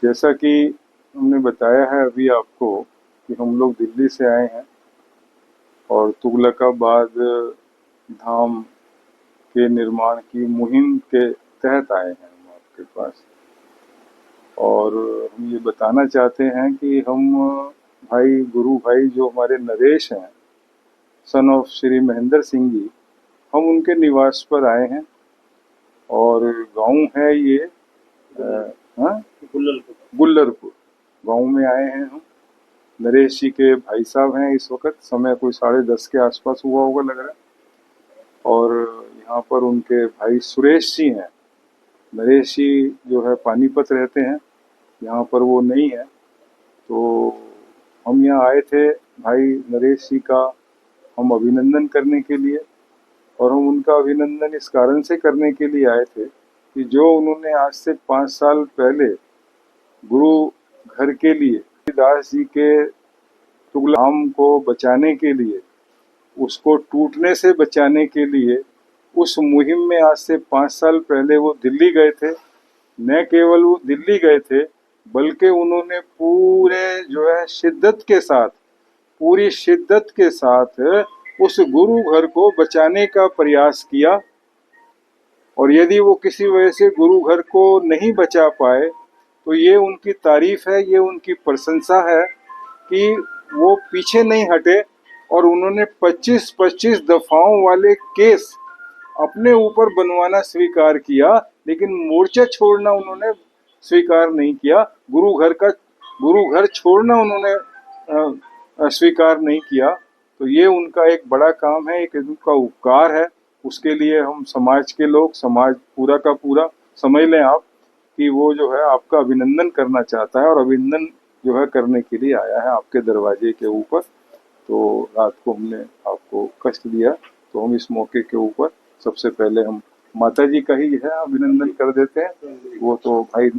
जैसा कि हमने बताया है अभी आपको कि हम लोग दिल्ली से आए हैं और तुगलकाबाद धाम के निर्माण की मुहिम के तहत आए हैं हम आपके पास। और हम ये बताना चाहते हैं कि हम भाई गुरु भाई जो हमारे नरेश हैं, सन ऑफ श्री महेंद्र सिंह जी, हम उनके निवास पर आए हैं। और गांव है ये हाँ गुल्लरपुर गांव में आए हैं हम। नरेश जी के भाई साहब हैं, इस वक्त समय कोई 10:30 के आसपास हुआ होगा लग रहा है। और यहाँ पर उनके भाई सुरेश जी हैं। नरेश जी जो है पानीपत रहते हैं, यहाँ पर वो नहीं है। तो हम यहाँ आए थे भाई नरेश जी का हम अभिनंदन करने के लिए। और हम उनका अभिनंदन इस कारण से करने के लिए आए थे कि जो उन्होंने आज से 5 साल पहले गुरु घर के लिए दास जी के तुगलाम को बचाने के लिए, उसको टूटने से बचाने के लिए, उस मुहिम में आज से 5 साल पहले वो दिल्ली गए थे। न केवल वो दिल्ली गए थे बल्कि उन्होंने पूरी शिद्दत के साथ उस गुरु घर को बचाने का प्रयास किया। और यदि वो किसी वजह से गुरु घर को नहीं बचा पाए तो ये उनकी तारीफ है, ये उनकी प्रशंसा है कि वो पीछे नहीं हटे और उन्होंने 25-25 दफाओं वाले केस अपने ऊपर बनवाना स्वीकार किया, लेकिन मोर्चा छोड़ना उन्होंने स्वीकार नहीं किया। गुरु घर छोड़ना उन्होंने स्वीकार नहीं किया। तो ये उनका एक बड़ा काम है, एक उनका उपकार है। उसके लिए हम समाज के लोग, समाज पूरा का पूरा समझ लें आप कि वो जो है आपका अभिनंदन करना चाहता है और अभिनंदन जो है करने के लिए आया है आपके दरवाजे के ऊपर। तो रात को हमने आपको कष्ट दिया, तो हम इस मौके के ऊपर सबसे पहले हम माता जी का ही है अभिनंदन कर देते हैं। वो तो भाई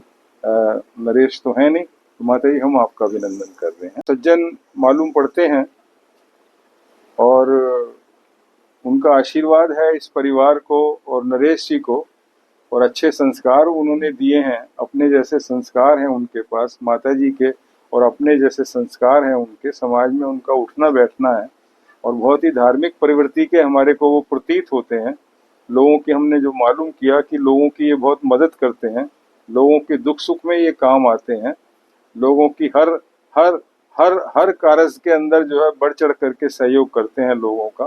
नरेश तो है नहीं, तो माता जी हम आपका अभिनंदन कर रहे हैं। सज्जन मालूम पड़ते हैं और उनका आशीर्वाद है इस परिवार को और नरेश जी को, और अच्छे संस्कार उन्होंने दिए हैं। अपने जैसे संस्कार हैं उनके पास माता जी के, और अपने जैसे संस्कार हैं उनके, समाज में उनका उठना बैठना है। और बहुत ही धार्मिक प्रवृत्ति के हमारे को वो प्रतीत होते हैं। लोगों की हमने जो मालूम किया कि लोगों की ये बहुत मदद करते हैं, लोगों के दुख सुख में ये काम आते हैं, लोगों की हर हर हर हर कार्य के अंदर जो है बढ़ चढ़ करके सहयोग करते हैं लोगों का।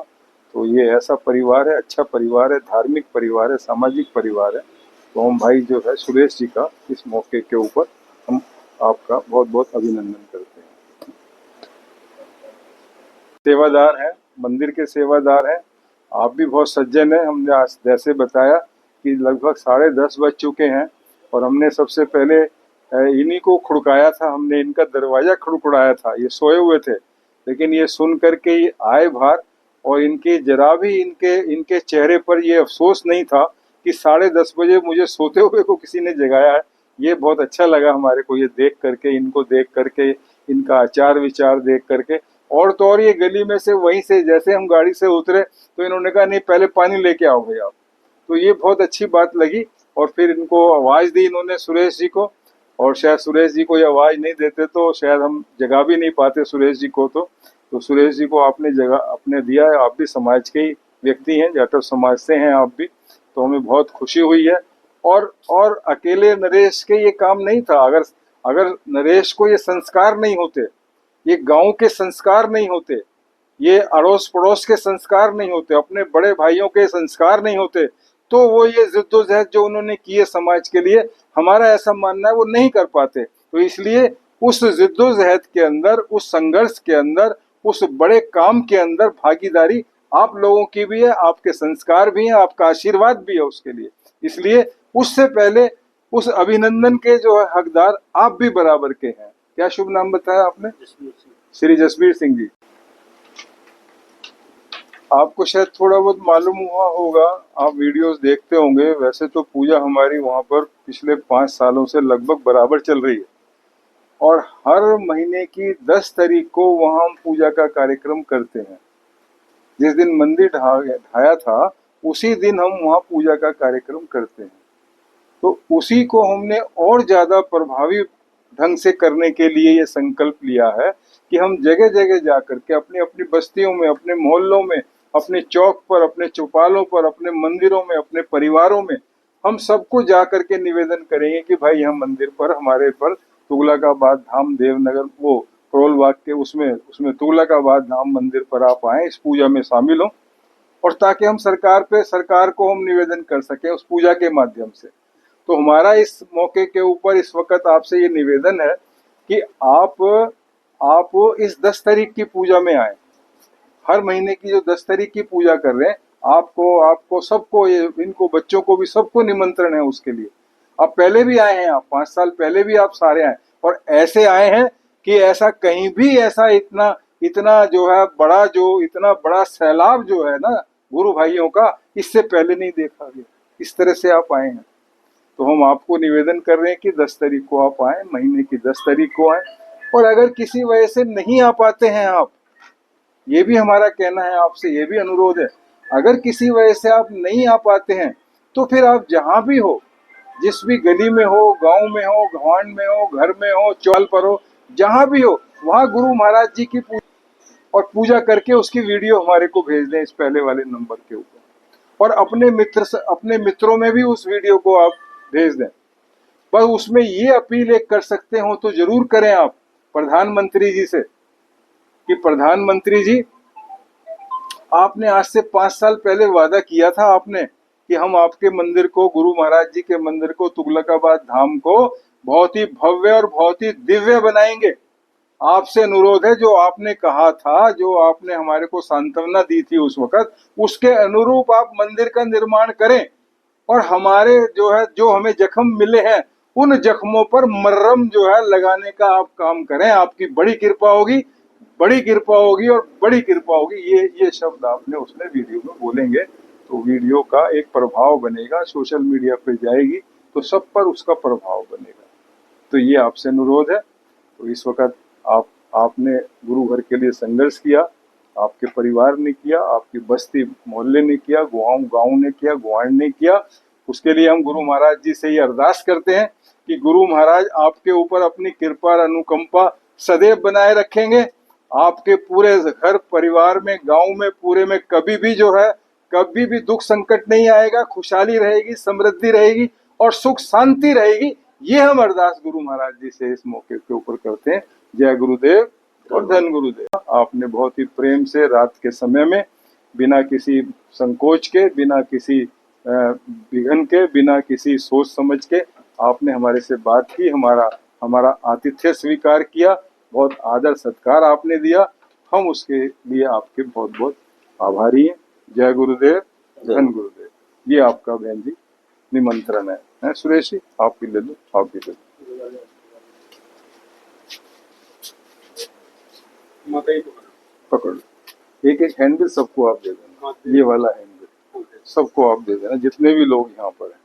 तो ये ऐसा परिवार है, अच्छा परिवार है, धार्मिक परिवार है, सामाजिक परिवार है। तो हम भाई जो है सुरेश जी का इस मौके के ऊपर हम आपका बहुत बहुत अभिनंदन करते हैं। सेवादार हैं, मंदिर के सेवादार हैं। आप भी बहुत सज्जन हैं। हमने आज जैसे बताया कि लगभग 10:30 बज चुके हैं और हमने सबसे पहले इन्हीं को खड़काया था। हमने इनका दरवाजा खड़खड़ाया था, ये सोए हुए थे, लेकिन ये सुन करके ये आए बाहर। और इनके जरा भी इनके चेहरे पर ये अफसोस नहीं था कि 10:30 बजे मुझे सोते हुए को किसी ने जगाया है। ये बहुत अच्छा लगा हमारे को ये देख करके, इनको देख करके, इनका आचार विचार देख करके। और तो और ये गली में से वहीं से जैसे हम गाड़ी से उतरे तो इन्होंने कहा नहीं पहले पानी लेके आओ भैया। तो ये बहुत अच्छी बात लगी। और फिर इनको आवाज दी इन्होंने सुरेश जी को, और शायद सुरेश जी को ये आवाज नहीं देते तो शायद हम जगा भी नहीं पाते सुरेश जी को। तो सुरेश जी को आपने जगह अपने दिया है। आप भी समाज के ही व्यक्ति हैं, जाटव समाज से हैं आप भी, तो हमें बहुत खुशी हुई है। और अकेले नरेश के ये काम नहीं था। अगर नरेश को ये संस्कार नहीं होते, ये गांव के संस्कार नहीं होते, ये अड़ोस पड़ोस के संस्कार नहीं होते, अपने बड़े भाइयों के संस्कार नहीं होते, तो वो ये जिद्दोजहद जो उन्होंने किए समाज के लिए, हमारा ऐसा मानना है वो नहीं कर पाते। तो इसलिए उस जिद्दोजहद के अंदर, उस संघर्ष के अंदर, उस बड़े काम के अंदर भागीदारी आप लोगों की भी है, आपके संस्कार भी हैं, आपका आशीर्वाद भी है उसके लिए। इसलिए उससे पहले उस अभिनंदन के जो है हकदार आप भी बराबर के हैं। क्या शुभ नाम बताया आपने? श्री जसबीर सिंह जी। आपको शायद थोड़ा बहुत मालूम हुआ होगा, आप वीडियोस देखते होंगे। वैसे तो पूजा हमारी वहाँ पर पिछले 5 सालों से लगभग बराबर चल रही है, और हर महीने की 10 तारीख को वहाँ हम पूजा का कार्यक्रम करते हैं। जिस दिन मंदिर ढाया था उसी दिन हम वहाँ पूजा का कार्यक्रम करते हैं। तो उसी को हमने और ज़्यादा प्रभावी ढंग से करने के लिए ये संकल्प लिया है कि हम जगह जगह जा करके अपनी अपनी बस्तियों में, अपने मोहल्लों में, अपने चौक पर, अपने चौपालों पर, अपने मंदिरों में, अपने परिवारों में हम सबको जा करके निवेदन करेंगे कि भाई हम मंदिर पर, हमारे पर तुगलकाबाद धाम देवनगर वो करोल बाग के उसमें तुगलकाबाद धाम मंदिर पर आप आए, इस पूजा में शामिल हो, और ताकि हम सरकार को हम निवेदन कर सकें उस पूजा के माध्यम से। तो हमारा इस मौके के ऊपर इस वक्त आपसे ये निवेदन है कि आप इस 10 तारीख की पूजा में आए। हर महीने की जो 10 तारीख की पूजा कर रहे हैं, आपको सबको, ये इनको बच्चों को भी सबको निमंत्रण है उसके लिए। आप पहले भी आए हैं, आप 5 साल पहले भी आप सारे आए, और ऐसे आए हैं कि ऐसा कहीं भी ऐसा इतना इतना जो है बड़ा, जो इतना बड़ा सैलाब जो है ना गुरु भाइयों का, इससे पहले नहीं देखा गया। इस तरह से आप आए हैं, तो हम आपको निवेदन कर रहे हैं कि 10 तारीख को आप आए, महीने की 10 तारीख को आए। और अगर किसी वजह से नहीं आ पाते हैं आप, ये भी हमारा कहना है आपसे, ये भी अनुरोध है, अगर किसी वजह से आप नहीं आ पाते हैं तो फिर आप जहां भी हो, जिस भी गली में हो, गांव में हो, घवान में हो, घर में हो, चौल पर हो, जहां भी हो, वहां गुरु महाराज जी की पूजा करके उसकी वीडियो हमारे को भेज दें इस पहले वाले नंबर के ऊपर। और अपने मित्रों में भी उस वीडियो को आप भेज दें। बस उसमें ये अपील एक कर सकते हो तो जरूर करें आप प्रधानमंत्री जी से कि प्रधानमंत्री जी, आपने आज से 5 साल पहले वादा किया था आपने कि हम आपके मंदिर को, गुरु महाराज जी के मंदिर को, तुगलकाबाद धाम को बहुत ही भव्य और बहुत ही दिव्य बनाएंगे। आपसे अनुरोध है, जो आपने कहा था, जो आपने हमारे को सांत्वना दी थी उस वक्त, उसके अनुरूप आप मंदिर का निर्माण करें। और हमारे जो हमें जख्म मिले हैं, उन जख्मों पर मर्रम जो है लगाने का आप काम करें। आपकी बड़ी कृपा होगी, बड़ी कृपा होगी और बड़ी कृपा होगी। ये शब्द आपने उसमें वीडियो में बोलेंगे तो वीडियो का एक प्रभाव बनेगा, सोशल मीडिया पे जाएगी तो सब पर उसका प्रभाव बनेगा। तो ये आपसे अनुरोध है। तो इस वक्त आपने गुरु घर के लिए संघर्ष किया, आपके परिवार ने किया, आपकी बस्ती मोहल्ले ने किया, गांव ने किया, गुआंढ ने किया। उसके लिए हम गुरु महाराज जी से ये अरदास करते हैं कि गुरु महाराज आपके ऊपर अपनी कृपा और अनुकंपा सदैव बनाए रखेंगे। आपके पूरे घर परिवार में, गांव में, पूरे में कभी भी दुख संकट नहीं आएगा, खुशहाली रहेगी, समृद्धि रहेगी और सुख शांति रहेगी। ये हम अरदास गुरु महाराज जी से इस मौके के ऊपर करते हैं। जय गुरुदेव और धन गुरुदेव। आपने बहुत ही प्रेम से रात के समय में, बिना किसी संकोच के, बिना किसी विघन के, बिना किसी सोच समझ के आपने हमारे से बात की, हमारा आतिथ्य स्वीकार किया, बहुत आदर सत्कार आपने दिया। हम उसके लिए आपके बहुत बहुत आभारी हैं। जय गुरुदेव, धन गुरुदेव। ये आपका बहन जी निमंत्रण है सुरेश जी, आप भी ले लो, आप भी ले लो। पकड़ लो, एक हैंडबिल सबको आप दे देना, ये वाला हैंडबिल सबको आप दे देना, जितने भी लोग यहाँ पर हैं।